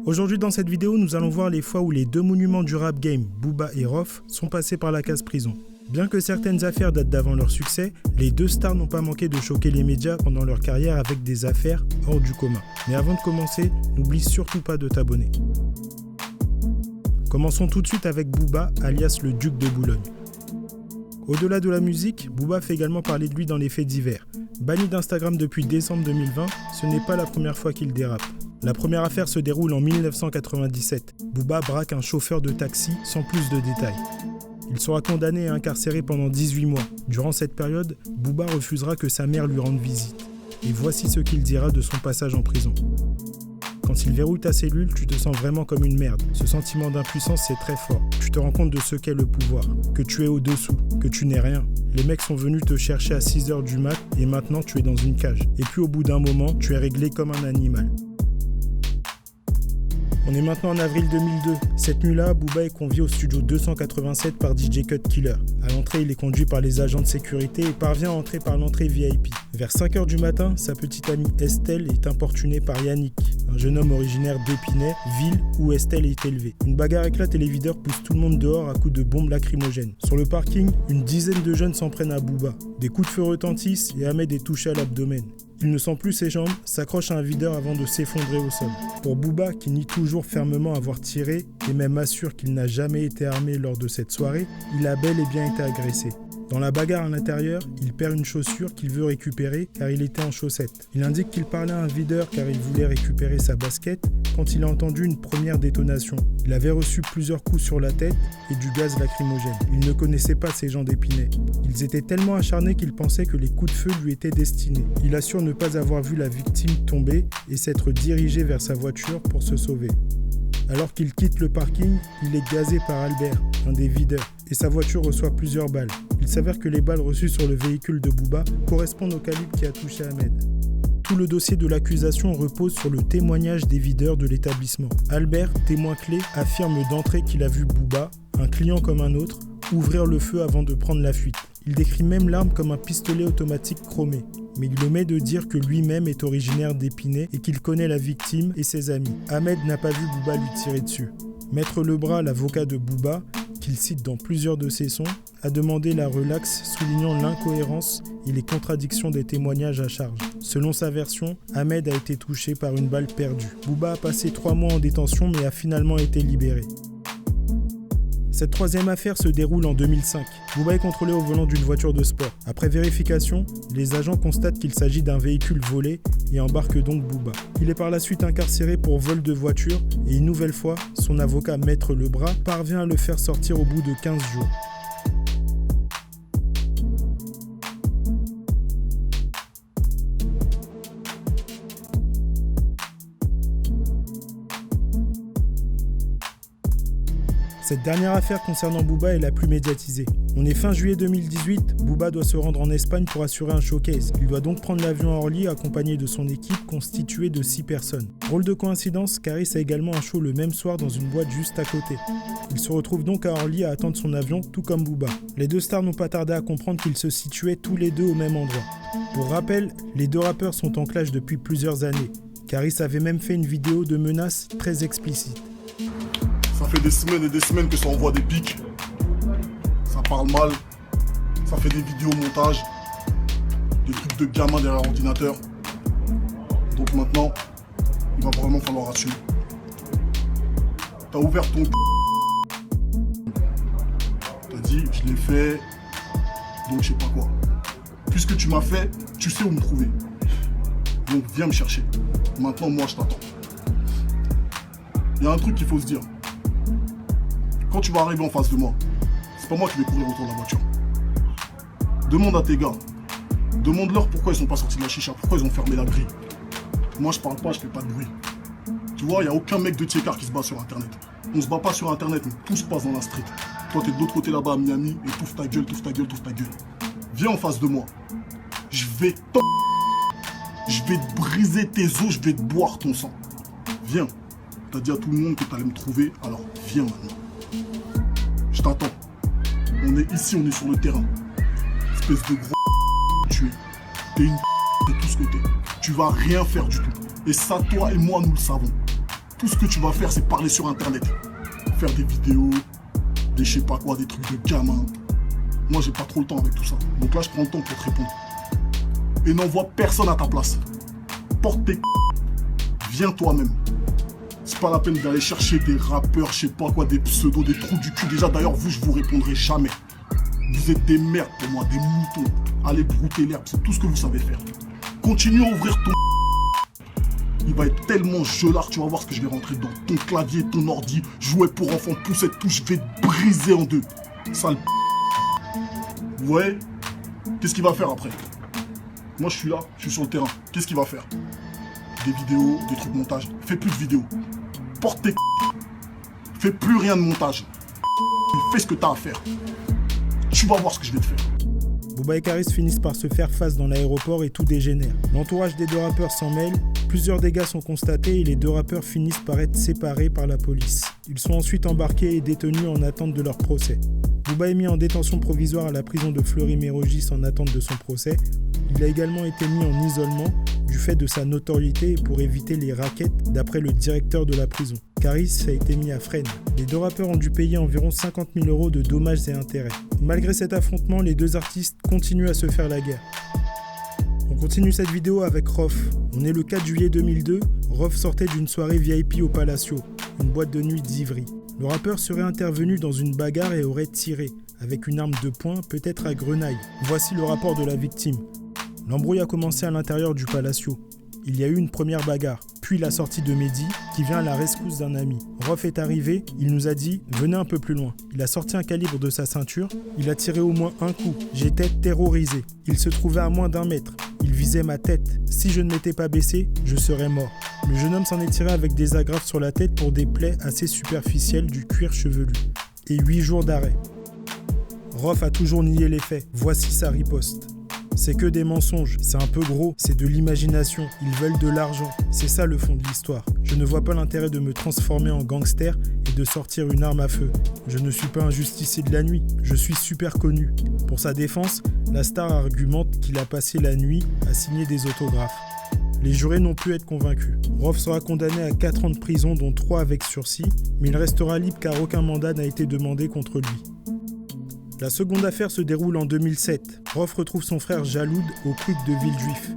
Aujourd'hui dans cette vidéo, nous allons voir les fois où les deux monuments du rap game, Booba et Rof, sont passés par la case prison. Bien que certaines affaires datent d'avant leur succès, les deux stars n'ont pas manqué de choquer les médias pendant leur carrière avec des affaires hors du commun. Mais avant de commencer, n'oublie surtout pas de t'abonner. Commençons tout de suite avec Booba, alias le Duc de Boulogne. Au-delà de la musique, Booba fait également parler de lui dans les faits divers. Banni d'Instagram depuis décembre 2020, ce n'est pas la première fois qu'il dérape. La première affaire se déroule en 1997. Booba braque un chauffeur de taxi sans plus de détails. Il sera condamné et incarcéré pendant 18 mois. Durant cette période, Booba refusera que sa mère lui rende visite. Et voici ce qu'il dira de son passage en prison. Quand il verrouille ta cellule, tu te sens vraiment comme une merde. Ce sentiment d'impuissance, c'est très fort. Tu te rends compte de ce qu'est le pouvoir, que tu es au-dessous, que tu n'es rien. Les mecs sont venus te chercher à 6h du mat et maintenant tu es dans une cage. Et puis au bout d'un moment, tu es réglé comme un animal. On est maintenant en avril 2002. Cette nuit-là, Booba est convié au studio 287 par DJ Cut Killer. À l'entrée, il est conduit par les agents de sécurité et parvient à entrer par l'entrée VIP. Vers 5h du matin, sa petite amie Estelle est importunée par Yannick, un jeune homme originaire d'Épinay, ville où Estelle est élevée. Une bagarre éclate et les videurs poussent tout le monde dehors à coups de bombes lacrymogènes. Sur le parking, une dizaine de jeunes s'en prennent à Booba. Des coups de feu retentissent et Ahmed est touché à l'abdomen. Il ne sent plus ses jambes, s'accroche à un videur avant de s'effondrer au sol. Pour Booba, qui nie toujours fermement avoir tiré et même assure qu'il n'a jamais été armé lors de cette soirée, il a bel et bien été agressé. Dans la bagarre à l'intérieur, il perd une chaussure qu'il veut récupérer car il était en chaussettes. Il indique qu'il parlait à un videur car il voulait récupérer sa basket quand il a entendu une première détonation. Il avait reçu plusieurs coups sur la tête et du gaz lacrymogène. Il ne connaissait pas ces gens d'Épinay. Ils étaient tellement acharnés qu'il pensait que les coups de feu lui étaient destinés. Il assure ne pas avoir vu la victime tomber et s'être dirigé vers sa voiture pour se sauver. Alors qu'il quitte le parking, il est gazé par Albert, un des videurs, et sa voiture reçoit plusieurs balles. Il s'avère que les balles reçues sur le véhicule de Booba correspondent au calibre qui a touché Ahmed. Tout le dossier de l'accusation repose sur le témoignage des videurs de l'établissement. Albert, témoin clé, affirme d'entrée qu'il a vu Booba, un client comme un autre, ouvrir le feu avant de prendre la fuite. Il décrit même l'arme comme un pistolet automatique chromé. Mais il omet de dire que lui-même est originaire d'Épinay et qu'il connaît la victime et ses amis. Ahmed n'a pas vu Booba lui tirer dessus. Maître Lebras, l'avocat de Booba, qu'il cite dans plusieurs de ses sons, a demandé la relaxe, soulignant l'incohérence et les contradictions des témoignages à charge. Selon sa version, Ahmed a été touché par une balle perdue. Booba a passé 3 mois en détention mais a finalement été libéré. Cette troisième affaire se déroule en 2005. Booba est contrôlé au volant d'une voiture de sport. Après vérification, les agents constatent qu'il s'agit d'un véhicule volé et embarquent donc Booba. Il est par la suite incarcéré pour vol de voiture et une nouvelle fois, son avocat Maître Lebras parvient à le faire sortir au bout de 15 jours. Cette dernière affaire concernant Booba est la plus médiatisée. On est fin juillet 2018, Booba doit se rendre en Espagne pour assurer un showcase. Il doit donc prendre l'avion à Orly accompagné de son équipe constituée de 6 personnes. Drôle de coïncidence, Caris a également un show le même soir dans une boîte juste à côté. Il se retrouve donc à Orly à attendre son avion, tout comme Booba. Les deux stars n'ont pas tardé à comprendre qu'ils se situaient tous les deux au même endroit. Pour rappel, les deux rappeurs sont en clash depuis plusieurs années. Caris avait même fait une vidéo de menaces très explicite. Ça fait des semaines et des semaines que ça envoie des pics. Ça parle mal. Ça fait des vidéos montage. Des trucs de gamins derrière l'ordinateur. Donc maintenant, il va vraiment falloir assumer. T'as ouvert ton T'as dit, je l'ai fait. Donc je sais pas quoi. Puisque tu m'as fait, tu sais où me trouver. Donc viens me chercher. Maintenant, moi, je t'attends. Il y a un truc qu'il faut se dire. Quand tu vas arriver en face de moi, c'est pas moi qui vais courir autour de la voiture. Demande à tes gars. Demande-leur pourquoi ils sont pas sortis de la chicha, pourquoi ils ont fermé la grille. Moi je parle pas, je fais pas de bruit. Tu vois, il n'y a aucun mec de Tchekar qui se bat sur internet. On se bat pas sur internet, mais tout se passe dans la street. Toi t'es de l'autre côté là-bas à Miami et touffe ta gueule, touffe ta gueule, touffe ta gueule. Viens en face de moi. Je vais te briser tes os, je vais te boire ton sang. Viens. T'as dit à tout le monde que t'allais me trouver, alors viens maintenant. Je t'attends. On est ici, on est sur le terrain. Espèce de gros tu es. T'es une de tout ce que t'es. Tu vas rien faire du tout. Et ça, toi et moi, nous le savons. Tout ce que tu vas faire, c'est parler sur Internet. Faire des vidéos, des je sais pas quoi, des trucs de gamin. Moi, j'ai pas trop le temps avec tout ça. Donc là, je prends le temps pour te répondre. Et n'envoie personne à ta place. Porte tes viens toi-même. C'est pas la peine d'aller chercher des rappeurs, je sais pas quoi, des pseudos, des trous du cul. Déjà, d'ailleurs, vous, je vous répondrai jamais. Vous êtes des merdes pour moi, des moutons. Allez brouter l'herbe, c'est tout ce que vous savez faire. Continue à ouvrir ton... Il va être tellement gelard, tu vas voir ce que je vais rentrer dans ton clavier, ton ordi, jouer pour enfants, poussette, tout, je vais te briser en deux. Sale... Vous voyez? Qu'est-ce qu'il va faire après? Moi, je suis là, je suis sur le terrain. Qu'est-ce qu'il va faire? Des vidéos, des trucs de montage. Fais plus de vidéos. Porte tes... Fais plus rien de montage. Fais ce que t'as à faire. Tu vas voir ce que je vais te faire. Booba et Caris finissent par se faire face dans l'aéroport et tout dégénère. L'entourage des deux rappeurs s'en mêle, plusieurs dégâts sont constatés et les deux rappeurs finissent par être séparés par la police. Ils sont ensuite embarqués et détenus en attente de leur procès. Booba est mis en détention provisoire à la prison de Fleury-Mérogis en attente de son procès. Il a également été mis en isolement du fait de sa notoriété et pour éviter les rackets d'après le directeur de la prison. Caris a été mis à Fresnes. Les deux rappeurs ont dû payer environ 50 000 € de dommages et intérêts. Malgré cet affrontement, les deux artistes continuent à se faire la guerre. On continue cette vidéo avec Rof. On est le 4 juillet 2002, Rof sortait d'une soirée VIP au Palacio, une boîte de nuit d'Ivry. Le rappeur serait intervenu dans une bagarre et aurait tiré, avec une arme de poing, peut-être à grenaille. Voici le rapport de la victime. L'embrouille a commencé à l'intérieur du Palacio. Il y a eu une première bagarre, puis la sortie de Mehdi, qui vient à la rescousse d'un ami. Rof est arrivé, il nous a dit « Venez un peu plus loin ». Il a sorti un calibre de sa ceinture, il a tiré au moins un coup. J'étais terrorisé. Il se trouvait à moins d'1 mètre. Il visait ma tête. Si je ne m'étais pas baissé, je serais mort. Le jeune homme s'en est tiré avec des agrafes sur la tête pour des plaies assez superficielles du cuir chevelu. Et 8 jours d'arrêt. Rof a toujours nié les faits. Voici sa riposte. C'est que des mensonges, c'est un peu gros, c'est de l'imagination, ils veulent de l'argent, c'est ça le fond de l'histoire. Je ne vois pas l'intérêt de me transformer en gangster et de sortir une arme à feu. Je ne suis pas un justicier de la nuit, je suis super connu. Pour sa défense, la star argumente qu'il a passé la nuit à signer des autographes. Les jurés n'ont pu être convaincus. Rof sera condamné à 4 ans de prison dont 3 avec sursis, mais il restera libre car aucun mandat n'a été demandé contre lui. La seconde affaire se déroule en 2007. Rof retrouve son frère Jaloud au quick de Villejuif.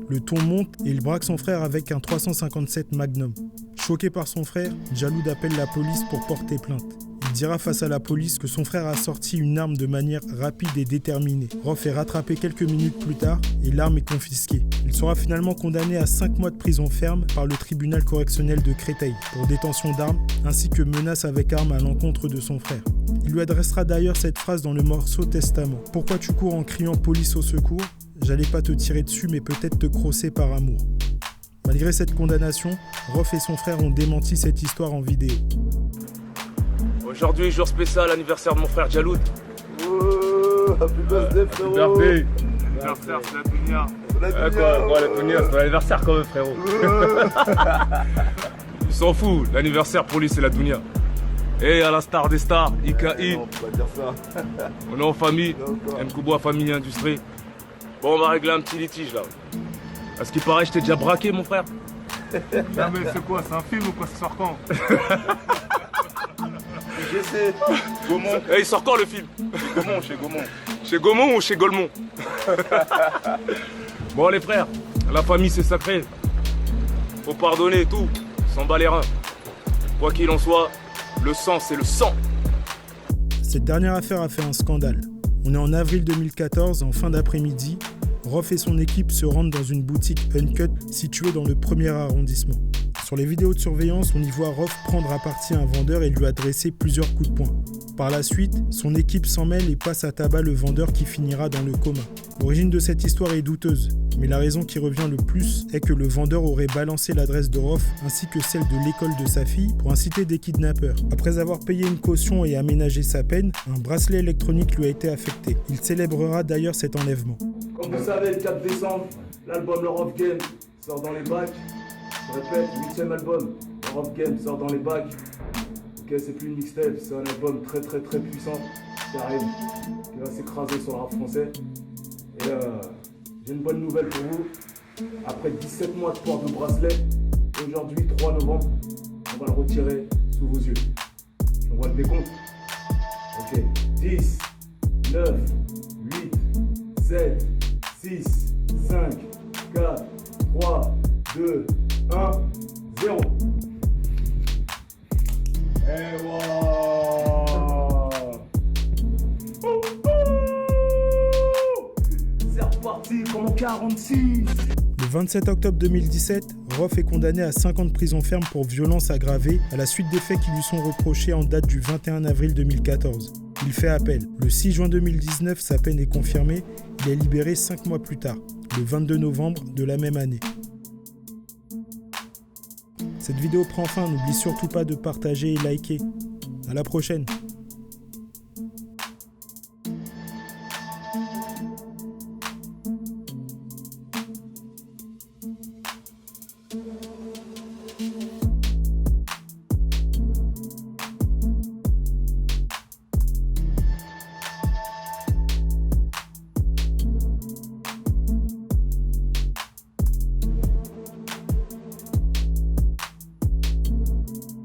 Le ton monte et il braque son frère avec un 357 Magnum. Choqué par son frère, Jaloud appelle la police pour porter plainte. Il dira face à la police que son frère a sorti une arme de manière rapide et déterminée. Rof est rattrapé quelques minutes plus tard et l'arme est confisquée. Il sera finalement condamné à 5 mois de prison ferme par le tribunal correctionnel de Créteil pour détention d'armes ainsi que menace avec arme à l'encontre de son frère. Il lui adressera d'ailleurs cette phrase dans le morceau Testament. « Pourquoi tu cours en criant police au secours ? J'allais pas te tirer dessus mais peut-être te crosser par amour. » Malgré cette condamnation, Rof et son frère ont démenti cette histoire en vidéo. Aujourd'hui, jour spécial, anniversaire de mon frère Jaloud. Happy birthday, frérot. Anniversaire, c'est la Dunia. La Dunia, c'est ton anniversaire quand même, frérot. Il s'en fout, l'anniversaire pour lui, c'est la Dunia. Et à la star des stars, IKI. Non, faut pas dire ça. On est en famille, Mkuboa Famille Industrie. Bon, on va régler un petit litige là. À ce qui paraît, je t'ai déjà braqué, mon frère. Non mais c'est quoi, c'est un film ou quoi, ça sort quand? Je sais. Gaumont. Et il sort quand le film? Chez Gaumont. Chez Gaumont ou chez Gaulmont? Bon les frères, la famille c'est sacré. Faut pardonner et tout, s'en bat les reins. Quoi qu'il en soit, le sang c'est le sang. Cette dernière affaire a fait un scandale. On est en avril 2014, en fin d'après-midi. Rof et son équipe se rendent dans une boutique Uncut située dans le 1er arrondissement. Sur les vidéos de surveillance, on y voit Rof prendre à partie un vendeur et lui adresser plusieurs coups de poing. Par la suite, son équipe s'en mêle et passe à tabac le vendeur qui finira dans le coma. L'origine de cette histoire est douteuse, mais la raison qui revient le plus est que le vendeur aurait balancé l'adresse de Rof ainsi que celle de l'école de sa fille pour inciter des kidnappeurs. Après avoir payé une caution et aménagé sa peine, un bracelet électronique lui a été affecté. Il célébrera d'ailleurs cet enlèvement. Comme vous savez, le 4 décembre, l'album Lord of Game sort dans les bacs. Je répète, 8e album, Lord of Game sort dans les bacs. Ok, c'est plus une mixtape, c'est un album très puissant qui arrive, qui va s'écraser sur le rap français. Et j'ai une bonne nouvelle pour vous. Après 17 mois de port de bracelet, aujourd'hui 3 novembre, On va le retirer sous vos yeux. On voit le décompte. Ok. 10, 9, 8, 7, 6, 5, 4, 3, 2, 1, 0. Et voilà. C'est reparti comme en 46. Le 27 octobre 2017, Rof est condamné à 5 ans de prison ferme pour violence aggravée à la suite des faits qui lui sont reprochés en date du 21 avril 2014. Il fait appel. Le 6 juin 2019, sa peine est confirmée. Il est libéré 5 mois plus tard, le 22 novembre de la même année. Cette vidéo prend fin, n'oublie surtout pas de partager et liker. À la prochaine.